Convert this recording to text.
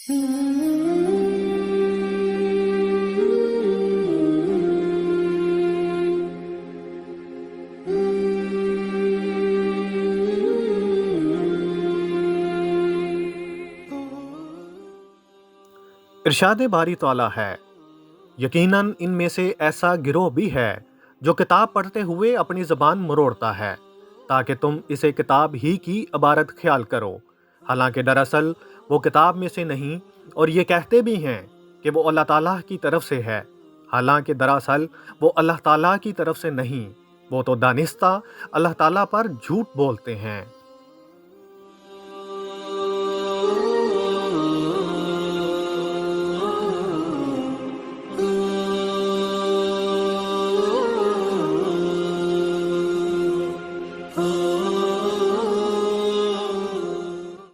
इरशाद बारी तौला है, यकीनन इनमें से ऐसा गिरोह भी है जो किताब पढ़ते हुए अपनी ज़बान मरोड़ता है ताकि तुम इसे किताब ही की इबारत ख्याल करो, हालांकि दरअसल वो किताब में से नहीं, और ये कहते भी हैं कि वो अल्लाह ताला की तरफ से है, हालांकि दरअसल वो अल्लाह ताला की तरफ से नहीं, वो तो दानिस्ता अल्लाह ताला पर झूठ बोलते हैं।